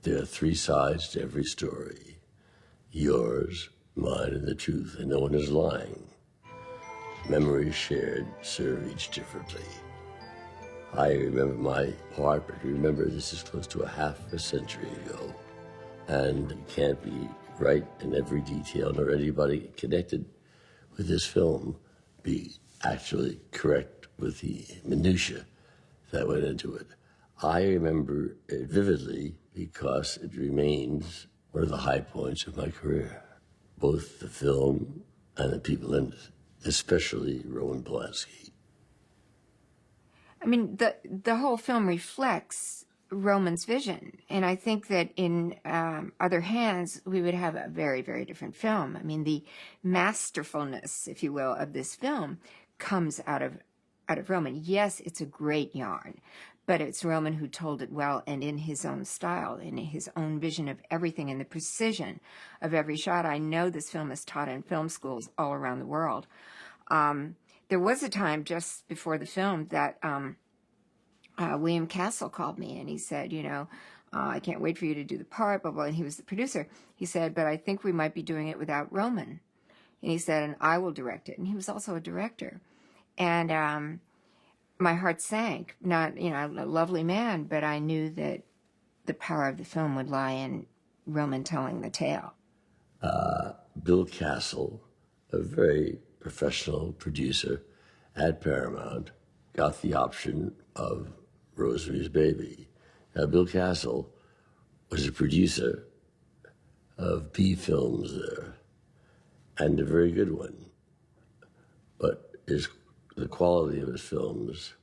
There are three sides to every story. Yours, mine, and the truth, and no one is lying. Memories shared serve each differently. I remember my part, but remember this is close to a half a century ago. And you can't be right in every detail, nor anybody connected with this film be actually correct with the minutiae that went into it. I remember it vividly because it remains one of the high points of my career, both the film and the people in it, especially Roman Polanski. I mean, the whole film reflects Roman's vision, and I think that in other hands, we would have a very, very different film. I mean, the masterfulness, if you will, of this film comes out of Roman. Yes, it's a great yarn, but it's Roman who told it well and in his own style, in his own vision of everything and the precision of every shot. I know this film is taught in film schools all around the world. There was a time just before the film that William Castle called me and he said, I can't wait for you to do the part, blah, blah, and he was the producer. He said, but I think we might be doing it without Roman. And he said, and I will direct it. And he was also a director. And my heart sank. Not, a lovely man, but I knew that the power of the film would lie in Roman telling the tale. Bill Castle, a very professional producer at Paramount, got the option of Rosemary's Baby. Now, Bill Castle was a producer of B films there, and a very good one. But the quality of his films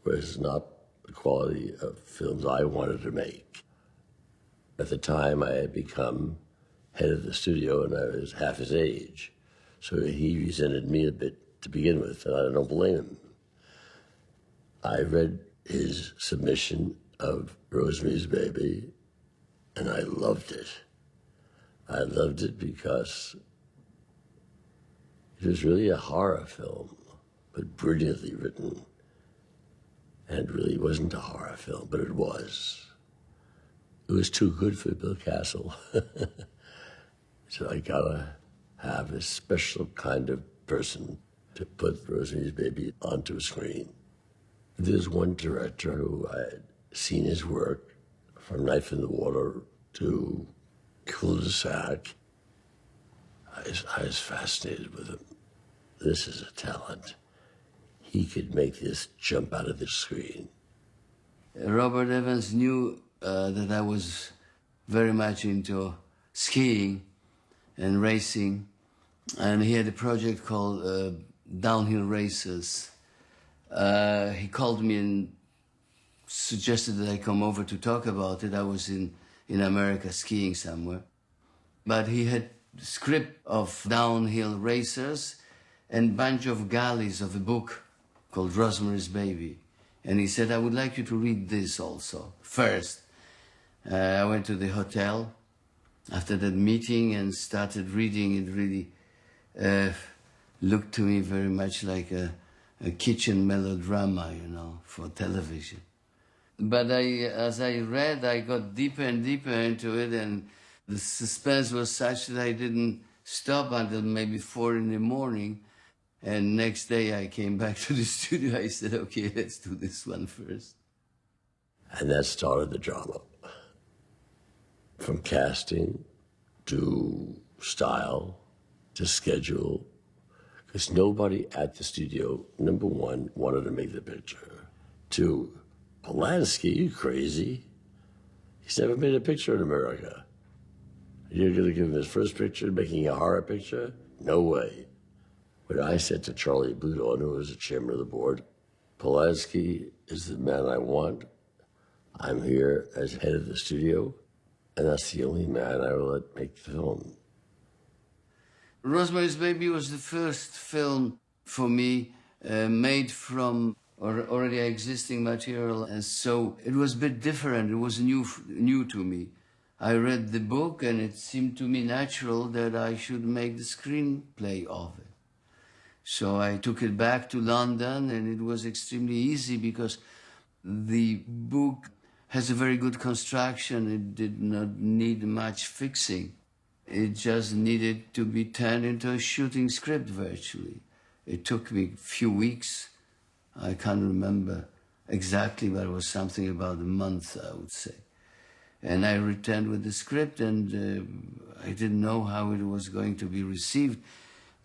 was not the quality of films I wanted to make. At the time, I had become head of the studio, and I was half his age. So he resented me a bit to begin with, and I don't blame him. I read his submission of Rosemary's Baby, and I loved it. I loved it because it was really a horror film, but brilliantly written. And it really wasn't a horror film, but it was. It was too good for Bill Castle. So I gotta have a special kind of person to put Rosemary's Baby onto a screen. There's one director who I had seen his work, from Knife in the Water to Cul-de-sac. I was fascinated with him. This is a talent. He could make this jump out of the screen. Robert Evans knew that I was very much into skiing and racing, and he had a project called Downhill Races. He called me and suggested that I come over to talk about it. I was in America skiing somewhere. But he had the script of Downhill Racers and bunch of galleys of a book called Rosemary's Baby. And he said, I would like you to read this also, first. I went to the hotel after that meeting and started reading. It really looked to me very much like a kitchen melodrama, for television. But as I read, I got deeper and deeper into it, and the suspense was such that I didn't stop until maybe 4 a.m. And next day I came back to the studio. I said, okay, let's do this one first. And that started the drama. From casting to style to schedule, because nobody at the studio, number one, wanted to make the picture. Two, Polanski, you crazy? He's never made a picture in America. You're going to give him his first picture, making a horror picture? No way. But I said to Charlie Boudon, who was the chairman of the board, Polanski is the man I want. I'm here as head of the studio, and that's the only man I will let make the film. Rosemary's Baby was the first film for me made from already existing material, and so it was a bit different. It was new to me. I read the book, and it seemed to me natural that I should make the screenplay of it. So I took it back to London, and it was extremely easy because the book has a very good construction. It did not need much fixing. It just needed to be turned into a shooting script virtually. It took me a few weeks. I can't remember exactly, but it was something about a month, I would say. And I returned with the script, and I didn't know how it was going to be received,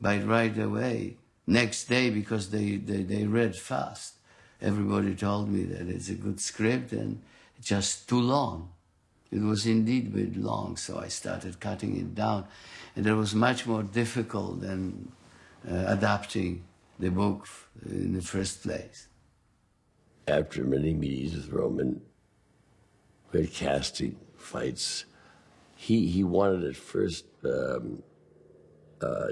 but right away, next day, because they read fast, everybody told me that it's a good script and just too long. It was indeed a bit long, so I started cutting it down. And it was much more difficult than adapting the book in the first place. After many meetings with Roman, we had casting fights. He wanted at first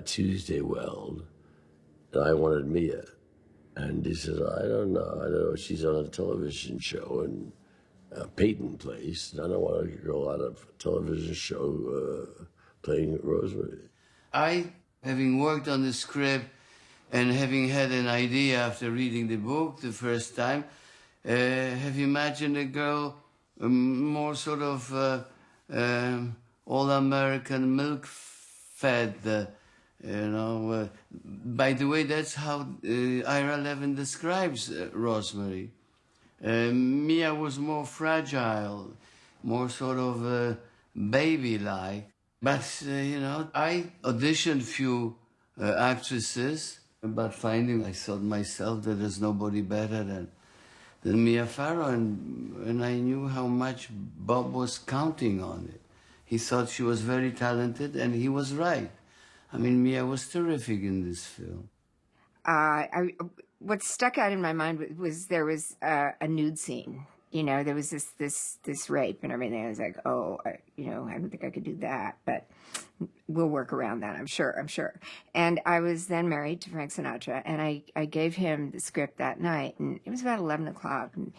Tuesday Weld, and I wanted Mia. And he said, I don't know. She's on a television show in Peyton Place, and I don't want a girl on a television show playing Rosemary. I, having worked on the script and having had an idea after reading the book the first time, have imagined a girl more sort of all-American milk-fed, by the way, that's how Ira Levin describes Rosemary. Mia was more fragile, more sort of baby-like. But, I auditioned few actresses, but finally I thought myself that there's nobody better than Mia Farrow, and I knew how much Bob was counting on it. He thought she was very talented, and he was right. I mean, Mia was terrific in this film. What stuck out in my mind was there was a nude scene. There was this rape and everything. I was like, I don't think I could do that, but we'll work around that. I'm sure. And I was then married to Frank Sinatra, and I gave him the script that night, and it was about 11 o'clock. And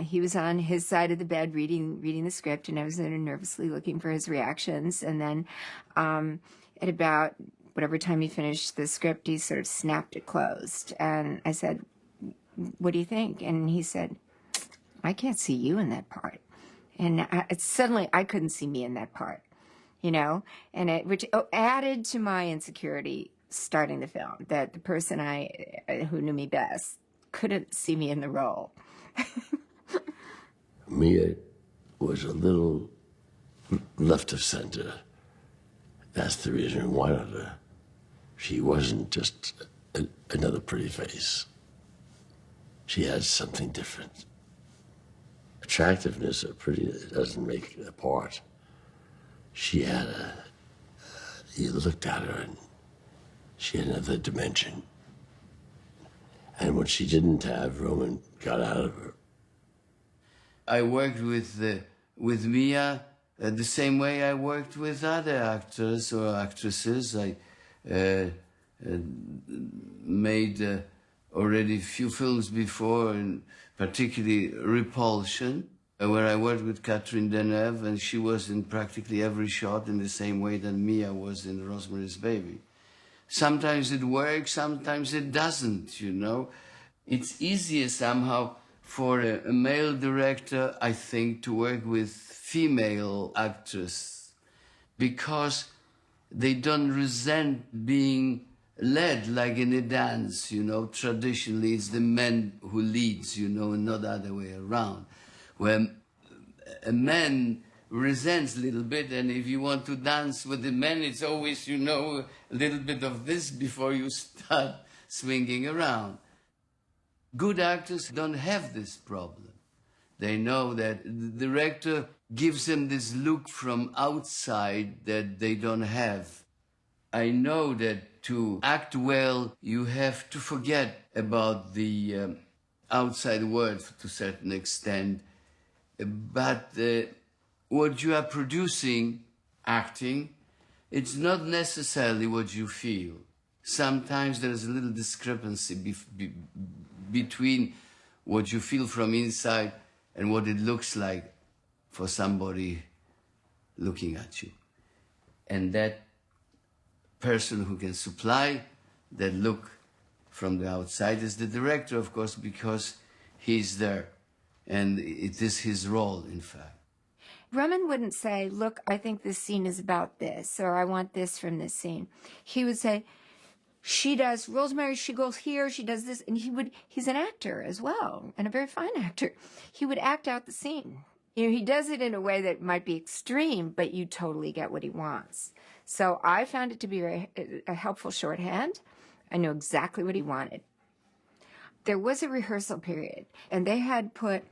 he was on his side of the bed reading the script, and I was there nervously looking for his reactions. And then at about whatever time he finished the script, he sort of snapped it closed. And I said, what do you think? And he said, I can't see you in that part. And suddenly I couldn't see me in that part, and which added to my insecurity starting the film, that the person who knew me best couldn't see me in the role. Mia was a little left of center. That's the reason we wanted her. She wasn't just another pretty face. She had something different. Attractiveness or prettiness doesn't make it apart. She had you looked at her and she had another dimension. And what she didn't have, Roman got out of her. I worked with Mia the same way I worked with other actors or actresses. I made already a few films before, and particularly Repulsion, where I worked with Catherine Deneuve, and she was in practically every shot in the same way that Mia was in Rosemary's Baby. Sometimes it works, sometimes it doesn't, It's easier somehow for a male director, I think, to work with female actors, because they don't resent being led like in a dance, Traditionally, it's the man who leads, and not the other way around. Where a man resents a little bit, and if you want to dance with the men, it's always, a little bit of this before you start swinging around. Good actors don't have this problem. They know that the director gives them this look from outside that they don't have. I know that to act well, you have to forget about the outside world to a certain extent. But what you are producing, acting, it's not necessarily what you feel. Sometimes there is a little discrepancy between what you feel from inside and what it looks like for somebody looking at you. And that person who can supply that look from the outside is the director, of course, because he's there And it is his role, in fact. Roman wouldn't say, look, I think this scene is about this, or I want this from this scene. He would say, she does Rosemary, she goes here, she does this. And he's an actor as well, and a very fine actor. He would act out the scene. You know, he does it in a way that might be extreme, but you totally get what he wants. So I found it to be a helpful shorthand. I knew exactly what he wanted. There was a rehearsal period, and they had put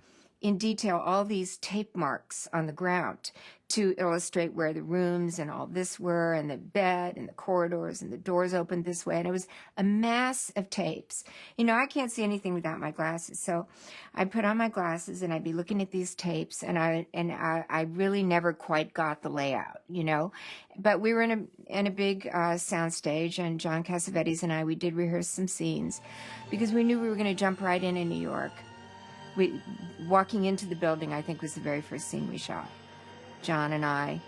in detail all these tape marks on the ground to illustrate where the rooms and all this were, and the bed and the corridors and the doors opened this way. And it was a mass of tapes. You know, I can't see anything without my glasses. So I'd put on my glasses and I'd be looking at these tapes, and I really never quite got the layout, you know. But we were in a big sound stage, and John Cassavetes and I, we did rehearse some scenes because we knew we were going to jump right in New York. Walking into the building, I think, was the very first scene we shot. John and I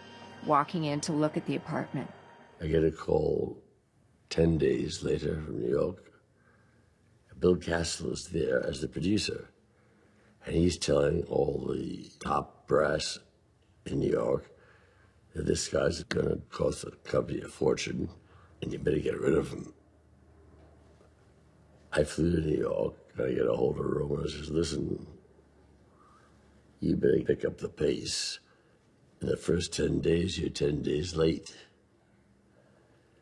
walking in to look at the apartment. I get a call 10 days later from New York. Bill Castle is there as the producer, and he's telling all the top brass in New York that this guy's going to cost the company a fortune, and you better get rid of him. I flew to New York. I get a hold of Roman. I says, listen, you better pick up the pace. In the first 10 days, you're 10 days late.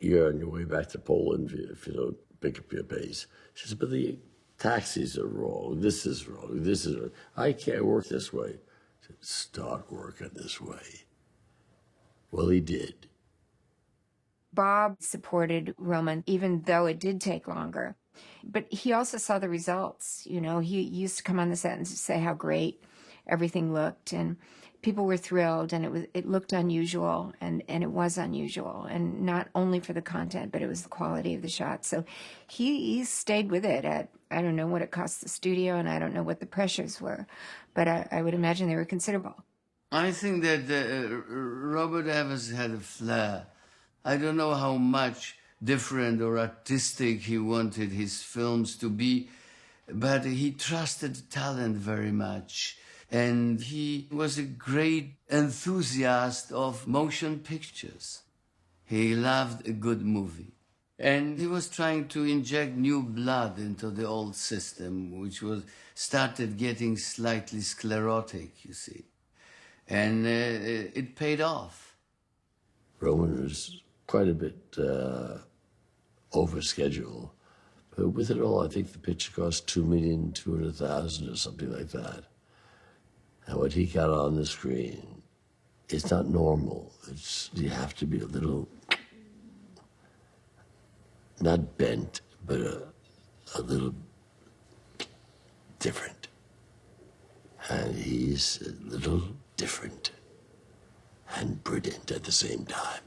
You're on your way back to Poland if you don't pick up your pace. She says, but the taxis are wrong. This is wrong. This is wrong. I can't work this way. I said, start working this way. Well, he did. Bob supported Roman, even though it did take longer. But he also saw the results. You know, he used to come on the set and say how great everything looked, and people were thrilled, and it looked unusual, and it was unusual, and not only for the content, but it was the quality of the shot. So he stayed with it at, I don't know what it cost the studio, and I don't know what the pressures were, but I would imagine they were considerable. I think that Robert Evans had a flair. I don't know how much different or artistic he wanted his films to be, but he trusted talent very much. And he was a great enthusiast of motion pictures. He loved a good movie. And he was trying to inject new blood into the old system, which started getting slightly sclerotic, you see. And it paid off. Roman was quite a bit over schedule. But with it all, I think the picture cost $2,200,000 or something like that. And what he got on the screen, it's not normal. You have to be a little, not bent, but a little different. And he's a little different and brilliant at the same time.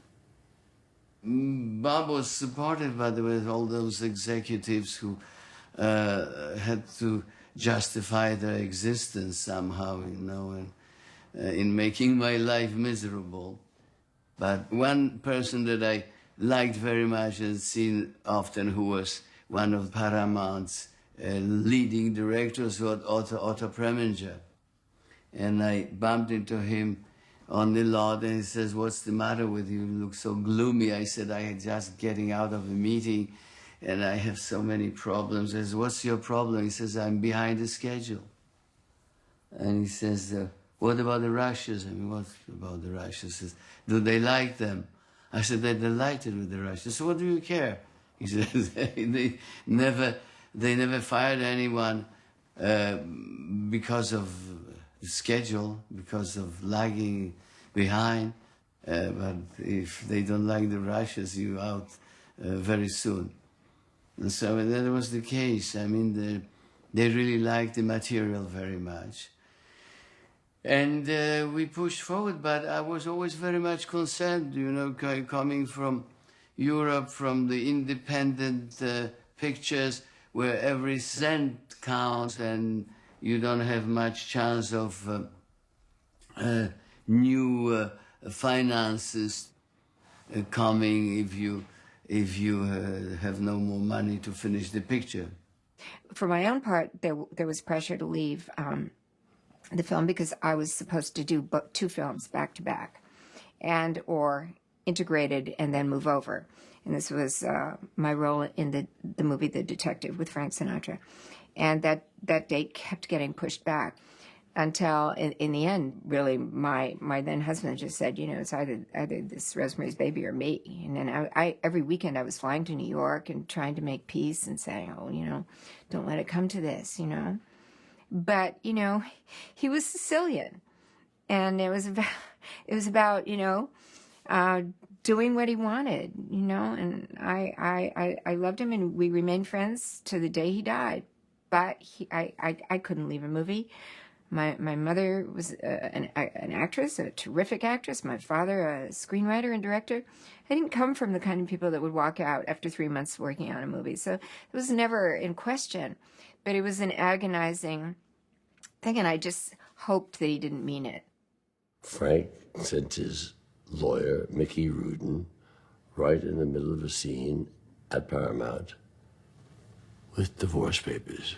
Bob was supported, by the way, of all those executives who had to justify their existence somehow, you know, and in making my life miserable. But one person that I liked very much and seen often, who was one of Paramount's leading directors, was Otto Preminger. And I bumped into him on the lot, and he says, what's the matter with you? You look so gloomy. I said, I am just getting out of a meeting, and I have so many problems. I said, what's your problem? He says, I'm behind the schedule. And he says, what about the Russians? I mean, what about the Russians? He says, do they like them? I said, they're delighted with the Russians. So what do you care? He says, they never fired anyone because of the schedule, because of lagging behind. But if they don't like the Russians, you're out very soon. And so that was the case. I mean, they really liked the material very much. And we pushed forward, but I was always very much concerned, you know, coming from Europe, from the independent pictures where every cent counts and you don't have much chance of new finances coming if you have no more money to finish the picture. For my own part, there was pressure to leave the film because I was supposed to do two films back to back, and or integrated and then move over. And this was my role in the movie The Detective with Frank Sinatra. And that date kept getting pushed back until in the end, really, my then husband just said, it's either this Rosemary's Baby or me. And then I every weekend I was flying to New York and trying to make peace and saying, don't let it come to this, But, he was Sicilian, and it was about doing what he wanted, and I loved him, and we remained friends to the day he died. But I couldn't leave a movie. My mother was an actress, a terrific actress. My father, a screenwriter and director. I didn't come from the kind of people that would walk out after 3 months working on a movie, so it was never in question. But it was an agonizing thing, and I just hoped that he didn't mean it. Frank sent his lawyer, Mickey Rudin, right in the middle of a scene at Paramount with divorce papers.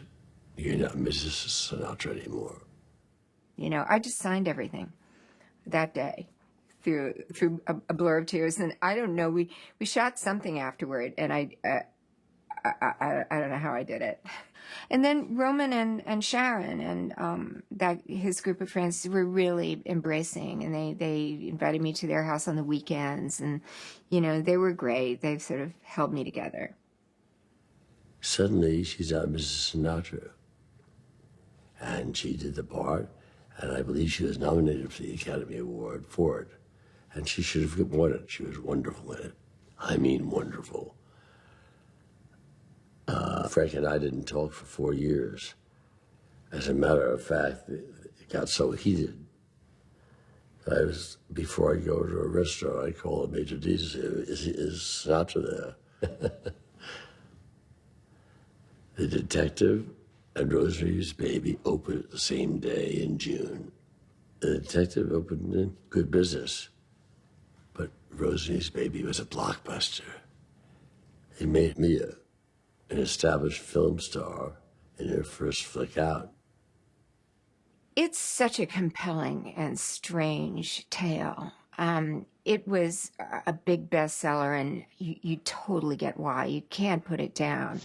You're not Mrs. Sinatra anymore. I just signed everything that day through a blur of tears. And I don't know, we shot something afterward, and I don't know how I did it. And then Roman and Sharon and that his group of friends were really embracing, and they invited me to their house on the weekends, and they were great. They sort of held me together. Suddenly, she's not Mrs. Sinatra, and she did the part, and I believe she was nominated for the Academy Award for it, and she should have won it. She was wonderful in it. I mean, wonderful. Frank and I didn't talk for 4 years. As a matter of fact, it got so heated. Before I go to a restaurant, I call the maitre d' and say, is Sinatra there? The Detective and Rosemary's Baby opened the same day in June. The Detective opened in good business, but Rosemary's Baby was a blockbuster. It made me an established film star in her first flick out. It's such a compelling and strange tale. It was a big bestseller, and you totally get why. You can't put it down.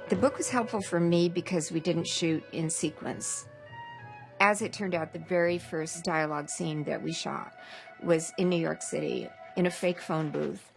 The book was helpful for me because we didn't shoot in sequence. As it turned out, the very first dialogue scene that we shot was in New York City in a fake phone booth.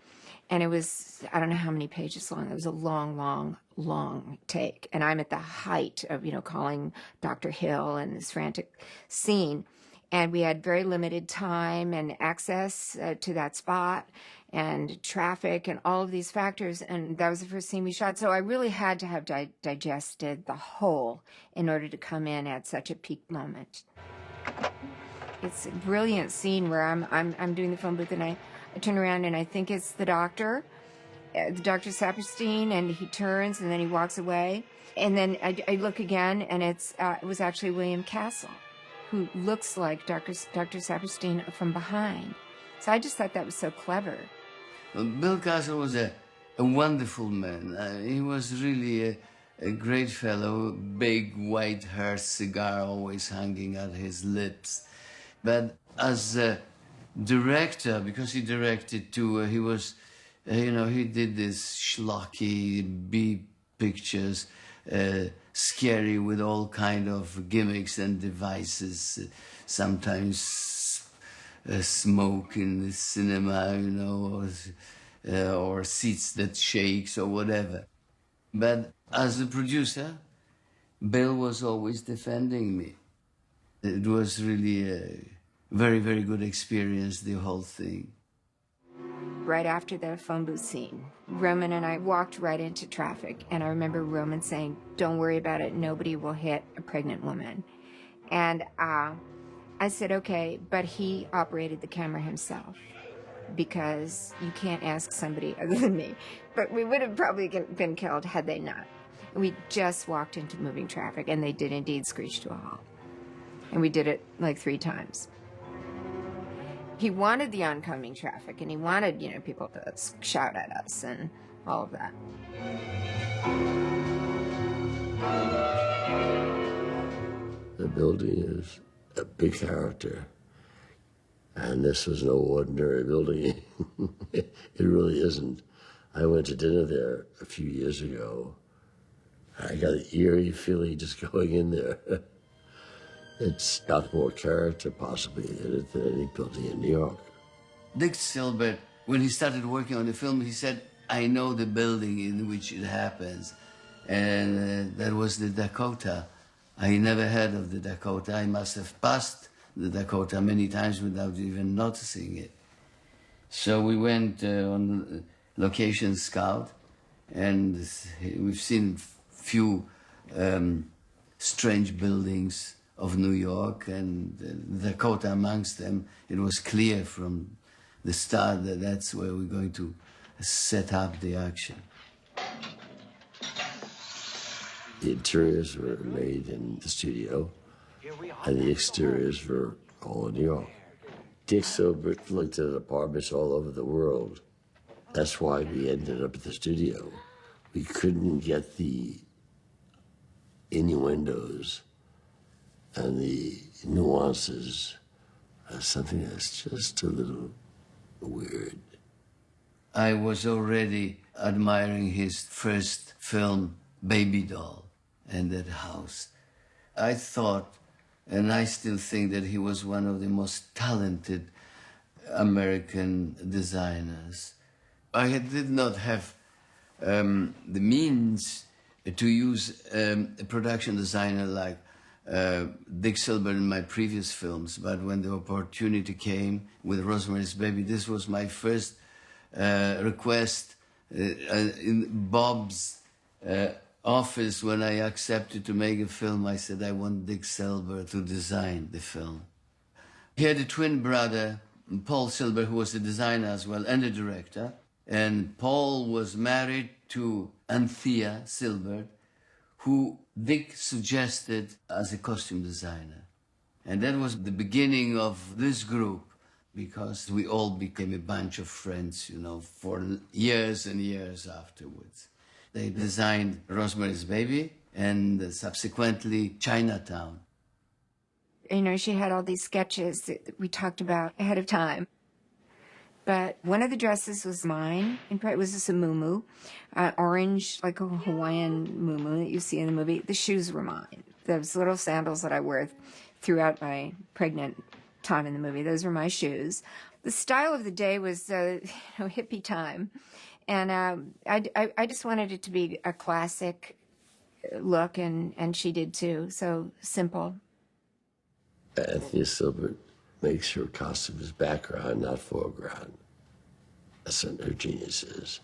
And it was, I don't know how many pages long. It was a long, long, long take. And I'm at the height of, calling Dr. Hill and this frantic scene. And we had very limited time and access to that spot and traffic and all of these factors. And that was the first scene we shot. So I really had to have digested the whole in order to come in at such a peak moment. It's a brilliant scene where I'm doing the phone booth, and I turn around and I think it's the doctor, Dr. Saperstein, and he turns and then he walks away. And then I look again, and it was actually William Castle, who looks like Dr. Saperstein from behind. So I just thought that was so clever. Bill Castle was a wonderful man. He was really a great fellow, big white hair, cigar always hanging at his lips. But as a director, because he directed too, he was, he did this schlocky B pictures, scary with all kind of gimmicks and devices, sometimes smoke in the cinema, or seats that shakes or whatever. But as a producer, Bill was always defending me. It was really a very, very good experience, the whole thing. Right after the phone booth scene, Roman and I walked right into traffic, and I remember Roman saying, "Don't worry about it, nobody will hit a pregnant woman." And I said, okay, but he operated the camera himself, because you can't ask somebody other than me. But we would have probably been killed had they not. We just walked into moving traffic, and they did indeed screech to a halt. And we did it like 3 times. He wanted the oncoming traffic, and he wanted, people to shout at us and all of that. The building is a big character. And this was no ordinary building. It really isn't. I went to dinner there a few years ago. I got an eerie feeling just going in there. It's got more character, possibly, in it than any building in New York. Dick Silbert, when he started working on the film, he said, I know the building in which it happens. And that was the Dakota. I never heard of the Dakota. I must have passed the Dakota many times without even noticing it. So we went on location scout, and we've seen few strange buildings of New York, and the Dakota amongst them. It was clear from the start that that's where we're going to set up the action. The interiors were made in the studio, and the exteriors were all in New York. Dick Silbert looked at apartments all over the world. That's why we ended up at the studio. We couldn't get the innuendos and the nuances of something that's just a little weird. I was already admiring his first film, Baby Doll, and that house. I thought, and I still think, that he was one of the most talented American designers. I did not have the means to use a production designer like Dick Silbert in my previous films, but when the opportunity came with Rosemary's Baby, this was my first request in Bob's office. When I accepted to make a film, I said I want Dick Silbert to design the film. He had a twin brother, Paul Silbert, who was the designer as well and the director. And Paul was married to Anthea Silbert, who Dick suggested as a costume designer. And that was the beginning of this group, because we all became a bunch of friends, you know, for years and years afterwards. They designed Rosemary's Baby and subsequently Chinatown. You know, she had all these sketches that we talked about ahead of time. But one of the dresses was mine. In fact, it was just a muumuu, orange, like a Hawaiian muumuu that you see in the movie. The shoes were mine. Those little sandals that I wear throughout my pregnant time in the movie, those were my shoes. The style of the day was, hippie time. And I just wanted it to be a classic look, and she did too. So simple. Anthea Silbert makes her costumes background, not foreground. That's what her genius is.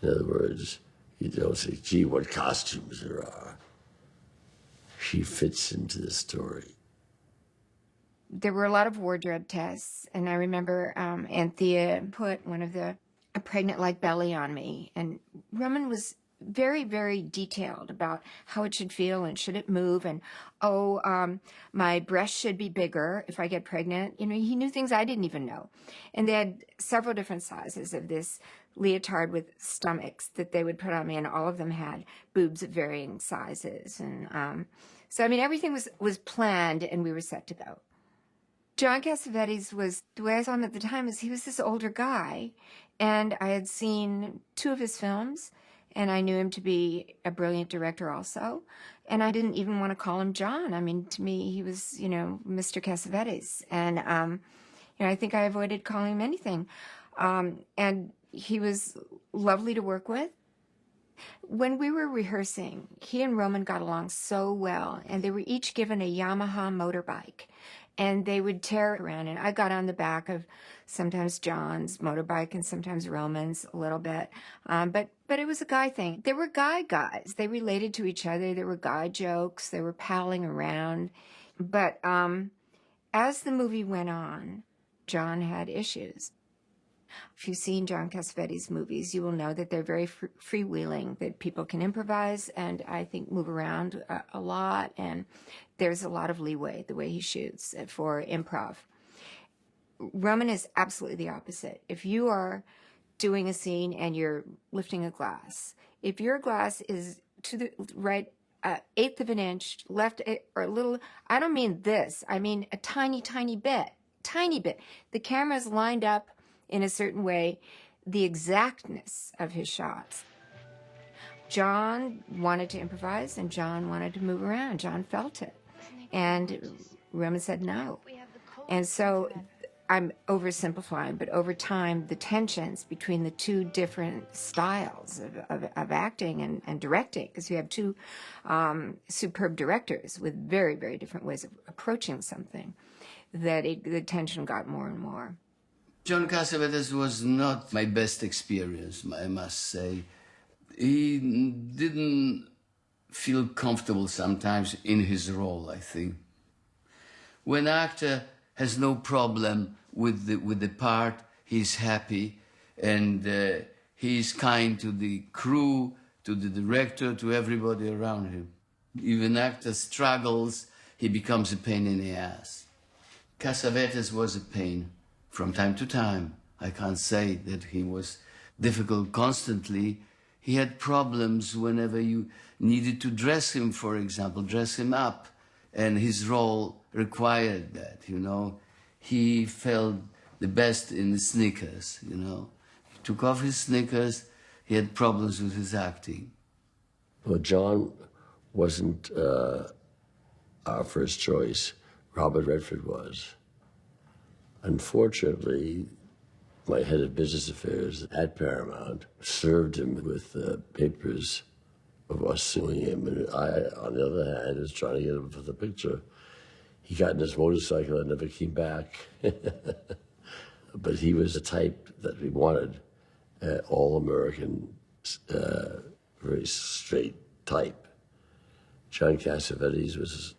In other words, you don't say, gee, what costumes there are. She fits into the story. There were a lot of wardrobe tests, and I remember Anthea put a pregnant-like belly on me, and Roman was very, very detailed about how it should feel and should it move, and my breasts should be bigger if I get pregnant. You know, he knew things I didn't even know. And they had several different sizes of this leotard with stomachs that they would put on me, and all of them had boobs of varying sizes. And so, I mean, everything was planned, and we were set to go. John Cassavetes was, the way I saw him at the time, is he was this older guy, and I had seen 2 of his films, and I knew him to be a brilliant director also. And I didn't even want to call him John. I mean, to me, he was, Mr. Cassavetes. And, I think I avoided calling him anything. And he was lovely to work with. When we were rehearsing, he and Roman got along so well, and they were each given a Yamaha motorbike. And they would tear around, and I got on the back of sometimes John's motorbike and sometimes Roman's a little bit. But it was a guy thing. There were guys. They related to each other. There were guy jokes. They were palling around. But as the movie went on, John had issues. If you've seen John Cassavetes' movies, you will know that they're very freewheeling, that people can improvise and I think move around a lot. And there's a lot of leeway the way he shoots for improv. Roman is absolutely the opposite. If you are doing a scene and you're lifting a glass, if your glass is to the right eighth of an inch left or a little, I don't mean this, I mean a tiny, tiny bit. The camera's lined up in a certain way, the exactness of his shots. John wanted to improvise and John wanted to move around. John felt it. And Roman said no. And so I'm oversimplifying, but over time, the tensions between the two different styles of acting and directing, because you have two superb directors with very, very different ways of approaching something, that the tension got more and more. John Cassavetes was not my best experience, I must say. He didn't feel comfortable sometimes in his role, I think. When an actor has no problem with the part, he's happy, and he's kind to the crew, to the director, to everybody around him. If an actor struggles, he becomes a pain in the ass. Cassavetes was a pain from time to time. I can't say that he was difficult constantly. He had problems whenever you needed to dress him, for example, dress him up, and his role required that, you know. He felt the best in the sneakers, you know. He took off his sneakers, he had problems with his acting. Well, John wasn't our first choice. Robert Redford was. Unfortunately, my head of business affairs at Paramount served him with papers of us suing him, and I, on the other hand, was trying to get him for the picture. He got in his motorcycle and never came back. But he was the type that we wanted, all-American, very straight type. John Cassavetes was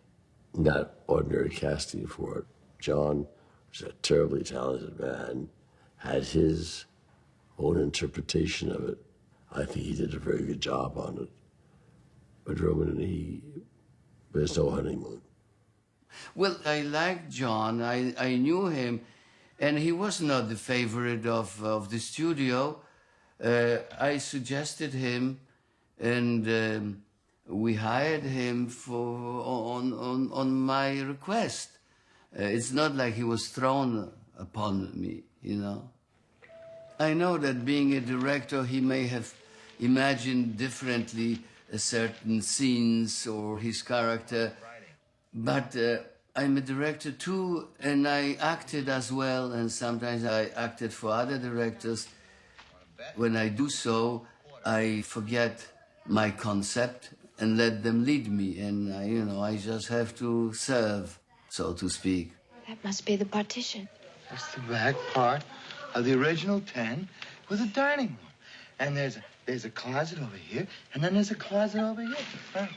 not ordinary casting for it. John was a terribly talented man, had his own interpretation of it. I think he did a very good job on it. But Roman, there's no honeymoon. Well, I liked John. I knew him, and he was not the favorite of the studio. I suggested him, and we hired him on my request. It's not like he was thrown upon me, you know. I know that being a director, he may have imagined differently certain scenes or his character, but I'm a director too, and I acted as well, and sometimes I acted for other directors. When I do so, I forget my concept and let them lead me, and I just have to serve, so to speak. That must be the partition. That's the back part of the original 10 with a dining room. And there's a closet over here, and then there's a closet over here. Huh?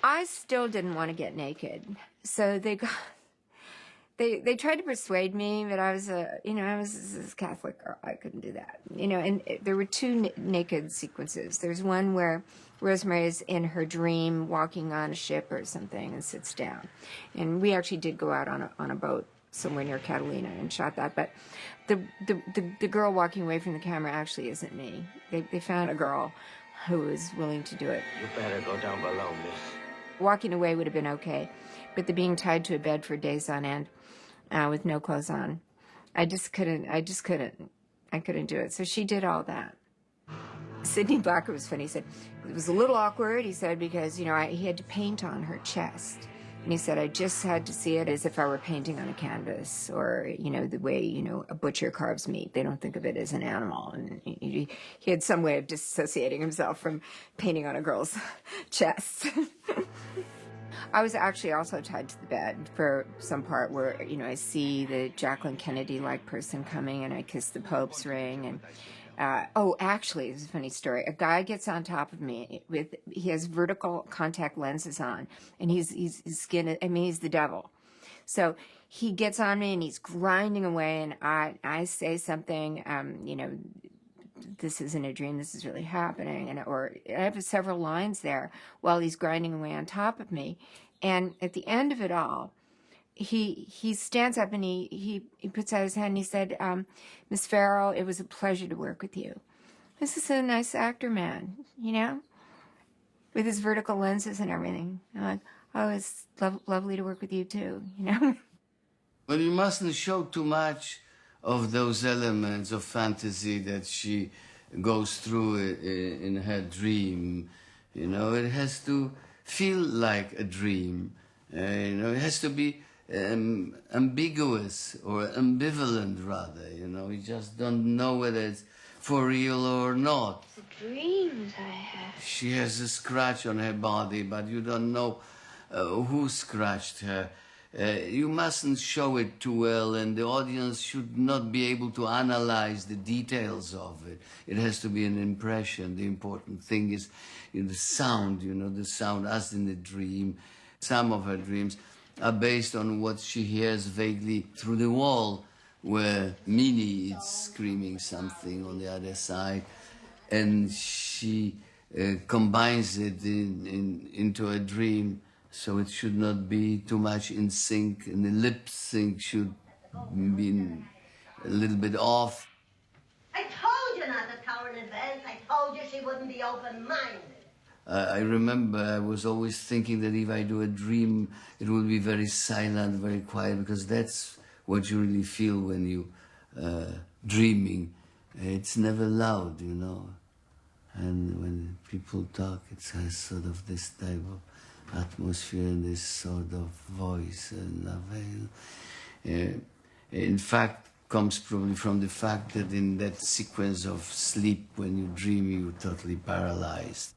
I still didn't want to get naked, so they tried to persuade me, but I was a Catholic girl. I couldn't do that, And there were two naked sequences. There's one where Rosemary is in her dream, walking on a ship or something, and sits down. And we actually did go out on a boat somewhere near Catalina and shot that. But the girl walking away from the camera actually isn't me. They found a girl who was willing to do it. You better go down below, miss. Walking away would have been okay, but the being tied to a bed for days on end with no clothes on, I couldn't do it. So she did all that. Sidney Blacker was funny. He said it was a little awkward. He said because he had to paint on her chest, and he said I just had to see it as if I were painting on a canvas, or the way a butcher carves meat. They don't think of it as an animal, and he had some way of disassociating himself from painting on a girl's chest. I was actually also tied to the bed for some part where, I see the Jacqueline Kennedy-like person coming, and I kiss the Pope's ring. And actually, this is a funny story. A guy gets on top of me he has vertical contact lenses on, and his skin, he's the devil. So he gets on me, and he's grinding away, and I say something, this isn't a dream, this is really happening. Or I have several lines there while he's grinding away on top of me. And at the end of it all, he stands up and he puts out his hand and he said, Miss Farrell, it was a pleasure to work with you. This is a nice actor man, with his vertical lenses and everything. I'm like, oh, it's lovely to work with you too, you know? But you mustn't show too much of those elements of fantasy that she goes through in her dream. You know, it has to feel like a dream. You know, it has to be ambiguous or ambivalent, rather. You know, you just don't know whether it's for real or not. The dreams I have. She has a scratch on her body, but you don't know who scratched her. You mustn't show it too well, and the audience should not be able to analyze the details of it. It has to be an impression. The important thing is the sound, you know, the sound as in the dream. Some of her dreams are based on what she hears vaguely through the wall, where Minnie is screaming something on the other side, and she combines it into a dream, so it should not be too much in sync, and the lip sync should be a little bit off. I told you not to tell her in advance. I told you she wouldn't be open-minded. I remember I was always thinking that if I do a dream, it will be very silent, very quiet, because that's what you really feel when you dreaming. It's never loud, you know. And when people talk, it has sort of this type of atmosphere and this sort of voice and lavel. In fact, comes probably from the fact that in that sequence of sleep, when you dream, you're totally paralyzed.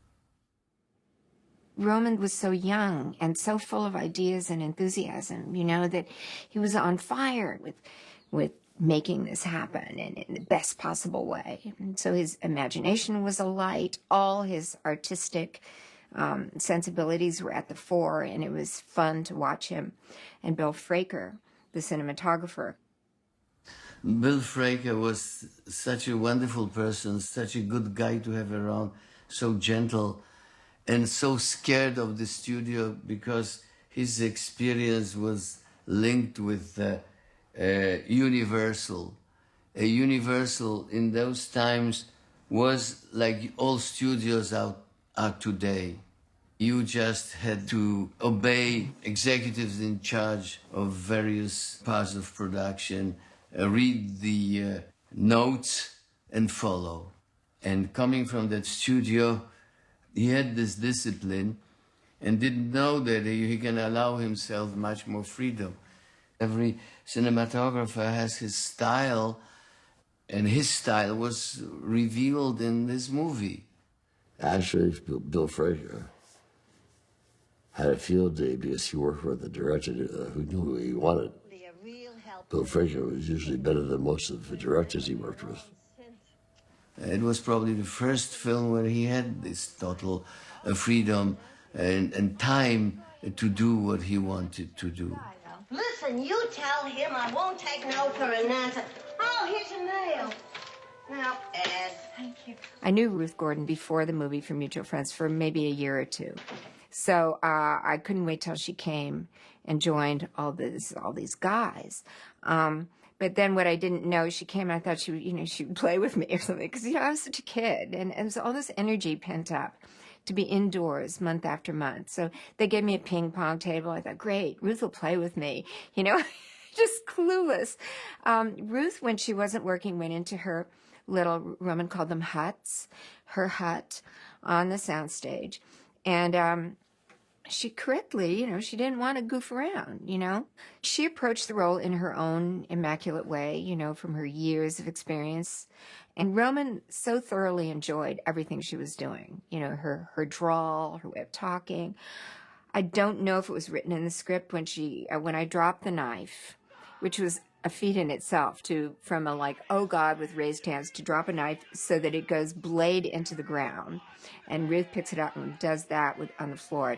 Roman was so young and so full of ideas and enthusiasm, you know, that he was on fire with making this happen and in the best possible way. And so his imagination was alight. All his artistic sensibilities were at the fore, and it was fun to watch him. And Bill Fraker, the cinematographer. Bill Fraker was such a wonderful person, such a good guy to have around, so gentle and so scared of the studio because his experience was linked with Universal. Universal in those times was like all studios are today. You just had to obey executives in charge of various parts of production, read the notes and follow. And coming from that studio, he had this discipline and didn't know that he can allow himself much more freedom. Every cinematographer has his style, and his style was revealed in this movie. Actually, Bill Fraker had a field day because he worked with a director who knew who he wanted. Bill Fraker was usually better than most of the directors he worked with. It was probably the first film where he had this total freedom and time to do what he wanted to do. Listen, you tell him I won't take no for an answer. Oh, here's your mail. Now, Ed. Thank you. I knew Ruth Gordon before the movie for Mutual Friends for maybe a year or two. So I couldn't wait till she came and joined all these guys. But then what I didn't know, she came and I thought she would play with me or something. Because, I was such a kid. And it was all this energy pent up to be indoors month after month. So they gave me a ping pong table. I thought, great, Ruth will play with me. Just clueless. Ruth, when she wasn't working, went into her little, Roman called them huts, her hut on the soundstage. And she correctly, she didn't want to goof around, She approached the role in her own immaculate way, from her years of experience. And Roman so thoroughly enjoyed everything she was doing, her drawl, her way of talking. I don't know if it was written in the script when I dropped the knife, which was a feat in itself from a oh God with raised hands to drop a knife so that it goes blade into the ground. And Ruth picks it up and does that on the floor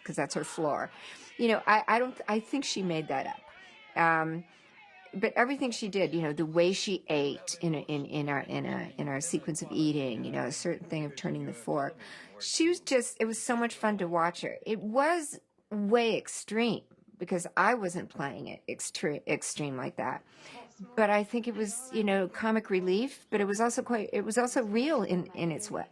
because that's her floor. I think she made that up. But everything she did, the way she ate in our sequence of eating, a certain thing of turning the fork, it was so much fun to watch her. It was way extreme because I wasn't playing it extreme like that. But I think it was, comic relief, but it was also real in its way.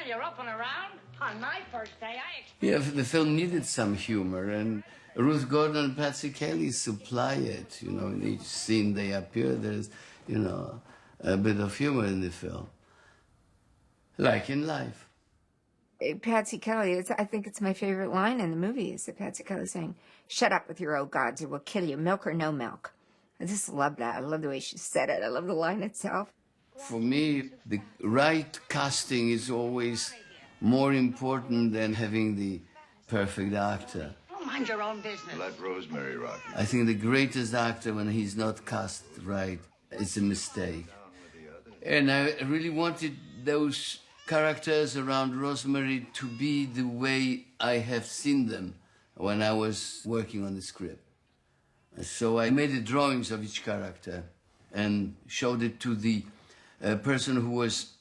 You're up and around? On my first day, Yeah, the film needed some humor, and Ruth Gordon and Patsy Kelly supply it. You know, in each scene they appear, there's, you know, a bit of humor in the film, like in life. Patsy Kelly, I think it's my favorite line in the movie, is that Patsy Kelly saying, "Shut up with your old gods or we'll kill you, milk or no milk." I just love that. I love the way she said it. I love the line itself. For me, the right casting is always more important than having the perfect actor. oh, mind your own business. Let Rosemary rock you. I think the greatest actor, when he's not cast right, is a mistake. And I really wanted those characters around Rosemary to be the way I have seen them when I was working on the script. So I made the drawings of each character and showed it to the person who was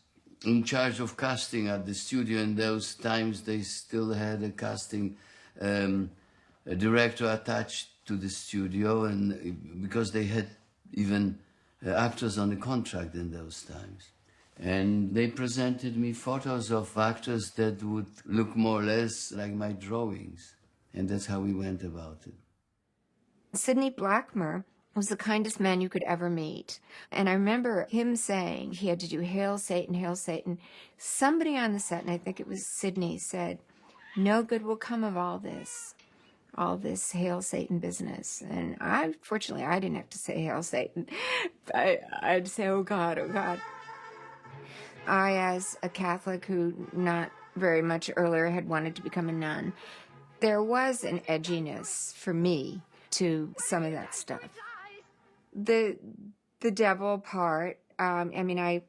in charge of casting at the studio. In those times, they still had a casting a director attached to the studio, and because they had even actors on the contract in those times. And they presented me photos of actors that would look more or less like my drawings. And that's how we went about it. Sidney Blackmer was the kindest man you could ever meet. And I remember him saying he had to do Hail Satan, Hail Satan. Somebody on the set, and I think it was Sidney, said, "No good will come of all this Hail Satan business." And fortunately, I didn't have to say Hail Satan. I'd say, "Oh God, oh God." I, as a Catholic who not very much earlier had wanted to become a nun, there was an edginess for me to some of that stuff. The devil part, I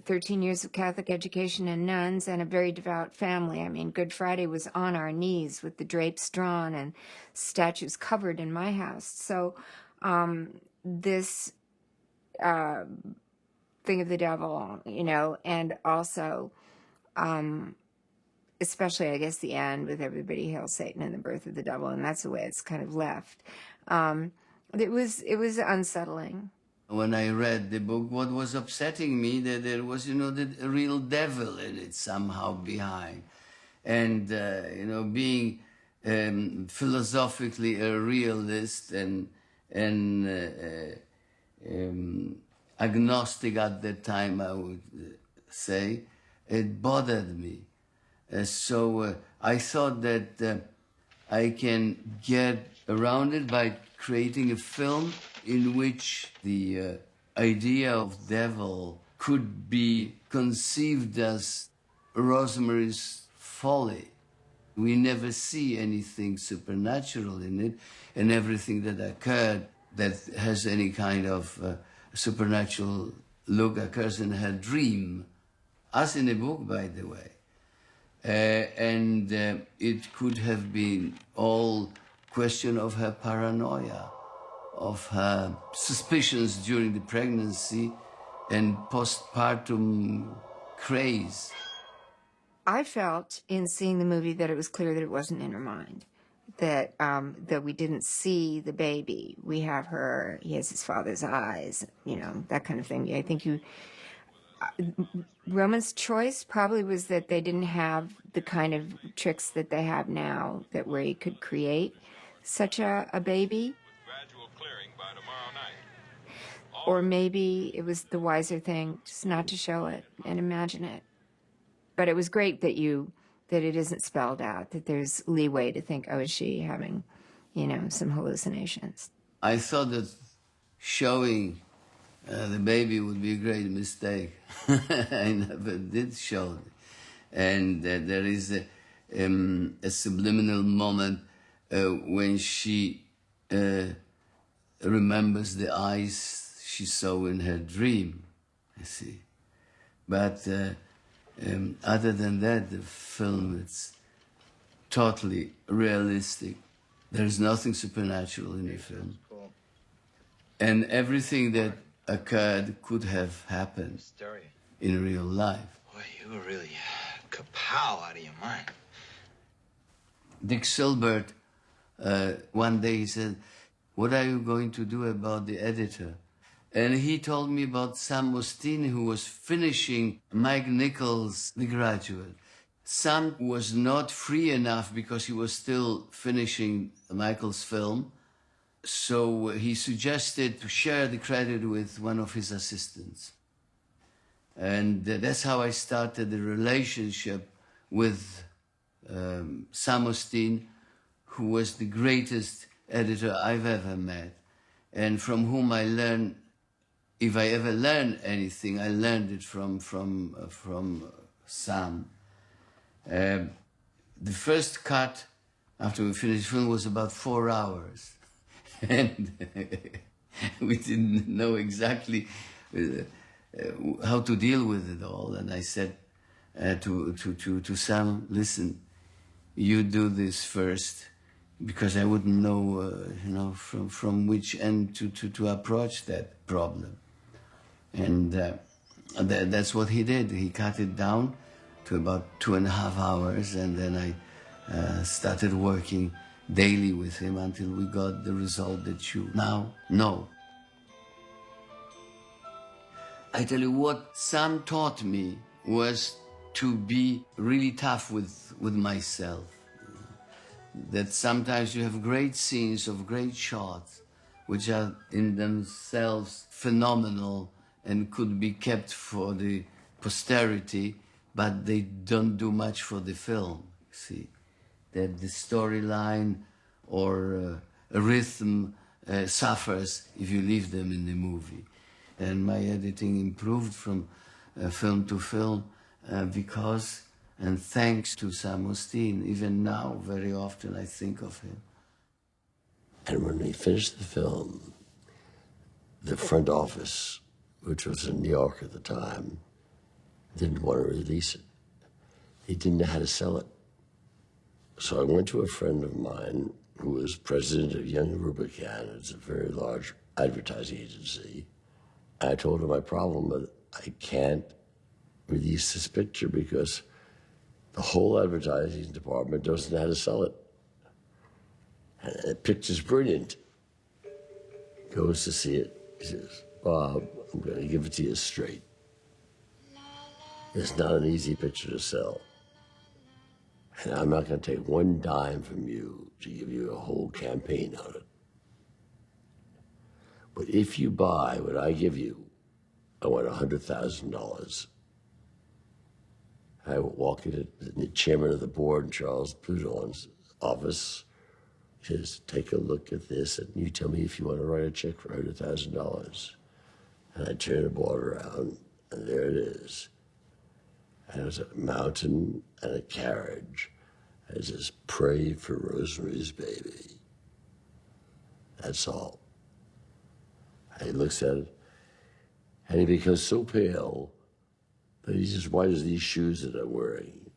13 years of Catholic education and nuns and a very devout family. I mean, Good Friday was on our knees with the drapes drawn and statues covered in my house. So this thing of the devil, you know, and also especially, I guess, the end with everybody hail Satan and the birth of the devil, and that's the way it's kind of left. It was unsettling. When I read the book, what was upsetting me that there was, you know, the real devil in it somehow behind, and being philosophically a realist and agnostic at that time, I would say, it bothered me. So I thought that I can get around it by creating a film in which the idea of devil could be conceived as Rosemary's folly. We never see anything supernatural in it, and everything that occurred that has any kind of supernatural look occurs in her dream, as in a book, by the way. And it could have been all question of her paranoia, of her suspicions during the pregnancy and postpartum craze. I felt in seeing the movie that it was clear that it wasn't in her mind, that we didn't see the baby. We have her, he has his father's eyes, you know, that kind of thing. I think Roman's choice probably was that they didn't have the kind of tricks that they have now, that where he could create such a baby. Gradual clearing by tomorrow night. Or maybe it was the wiser thing just not to show it and imagine it. But it was great that it isn't spelled out, that there's leeway to think, oh, is she having, you know, some hallucinations? I thought that showing the baby would be a great mistake. I never did show it. And there is a subliminal moment when she remembers the eyes she saw in her dream, I see. But other than that, the film, it's totally realistic. There's nothing supernatural in the film. And everything that occurred could have happened in real life. Boy, you were really kapow out of your mind. Dick Silbert, one day he said, "What are you going to do about the editor?" And he told me about Sam Osteen, who was finishing Mike Nichols' The Graduate. Sam was not free enough because he was still finishing Michael's film. So he suggested to share the credit with one of his assistants. And that's how I started the relationship with Sam Osteen, who was the greatest editor I've ever met, and from whom I learned, if I ever learned anything, I learned it from Sam. The first cut after we finished the film was about 4 hours. And we didn't know exactly how to deal with it all. And I said to Sam, listen, you do this first, because I wouldn't know, from which end to approach that problem. And that's what he did. He cut it down to about 2.5 hours, and then I started working daily with him until we got the result that you now know. I tell you what Sam taught me was to be really tough with myself. That sometimes you have great scenes of great shots, which are in themselves phenomenal and could be kept for the posterity, but they don't do much for the film, see. That the storyline or a rhythm suffers if you leave them in the movie. And my editing improved from film to film because, and thanks to Sam Osteen, even now, very often I think of him. And when we finished the film, the front office, which was in New York at the time, didn't want to release it. They didn't know how to sell it. So I went to a friend of mine who was president of Young Rubicon. It's a very large advertising agency. I told her my problem, but I can't release this picture because the whole advertising department doesn't know how to sell it. And the picture's brilliant. Goes to see it. He says, Bob, I'm going to give it to you straight. It's not an easy picture to sell. And I'm not going to take one dime from you to give you a whole campaign on it. But if you buy what I give you, I want $100,000. I walk into the chairman of the board, Charles Proudhon's office. He says, take a look at this, and you tell me if you want to write a check for $100,000. And I turn the board around, and there it is. And it was a mountain and a carriage. It says, pray for Rosemary's baby. That's all. And he looks at it, and he becomes so pale that he says, why does these shoes that I'm wearing?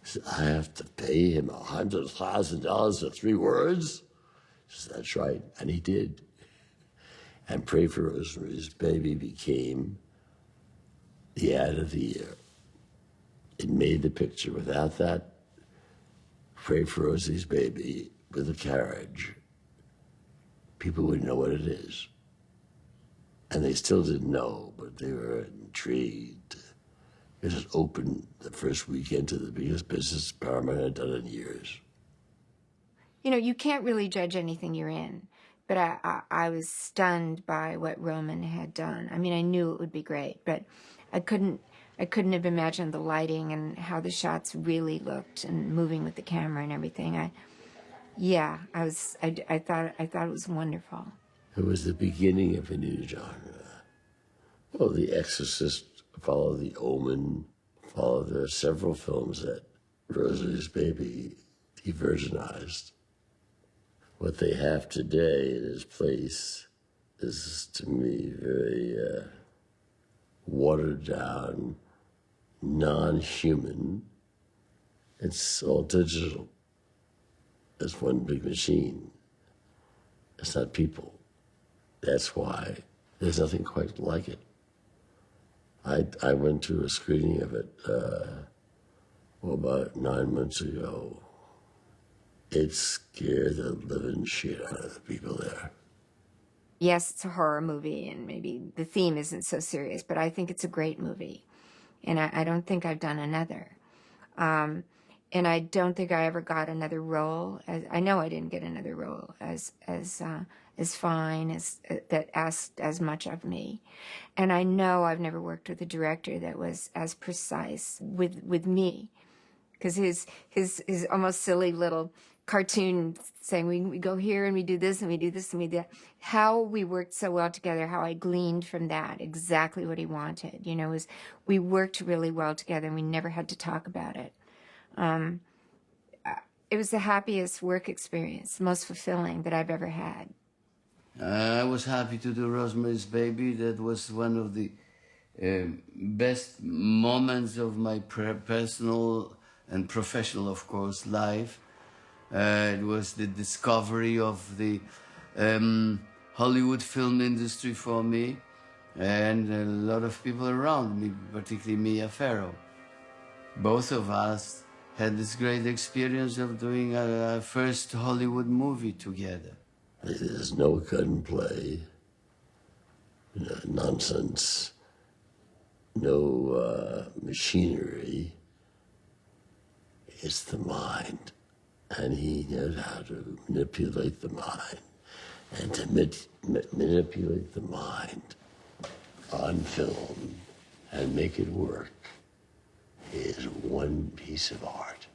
He said, I have to pay him $100,000 for 3 words? He says, that's right, and he did. And Pray for Rosemary's Baby became the ad of the year. It made the picture. Without that, Pray for Rosie's Baby with a carriage, people wouldn't know what it is. And they still didn't know, but they were intrigued. It just opened the first weekend to the biggest business Paramount had done in years. You know, you can't really judge anything you're in, but I was stunned by what Roman had done. I mean, I knew it would be great, but I couldn't have imagined the lighting and how the shots really looked and moving with the camera and everything. I thought it was wonderful. It was the beginning of a new genre. Well, The Exorcist followed The Omen, there are several films that Rosemary's Baby de-virginized. What they have today in its place is, to me, very watered down, non-human. It's all digital. It's one big machine. It's not people. That's why there's nothing quite like it. I went to a screening of it about 9 months ago. It scared the living shit out of the people there. Yes, it's a horror movie, and maybe the theme isn't so serious, but I think it's a great movie. And I don't think I've done another. And I don't think I ever got another role. I know I didn't get another role as fine as that asked as much of me. And I know I've never worked with a director that was as precise with me, because his almost silly little cartoon saying we go here and we do this and we do this and we do that. How we worked so well together, how I gleaned from that exactly what he wanted, was we worked really well together and we never had to talk about it. It was the happiest work experience, most fulfilling that I've ever had. I was happy to do Rosemary's Baby. That was one of the best moments of my personal and professional, of course, life. It was the discovery of the Hollywood film industry for me and a lot of people around me, particularly Mia Farrow. Both of us had this great experience of doing our first Hollywood movie together. There's no gunplay, nonsense, no machinery. It's the mind. And he knows how to manipulate the mind. And to manipulate the mind on film and make it work is one piece of art.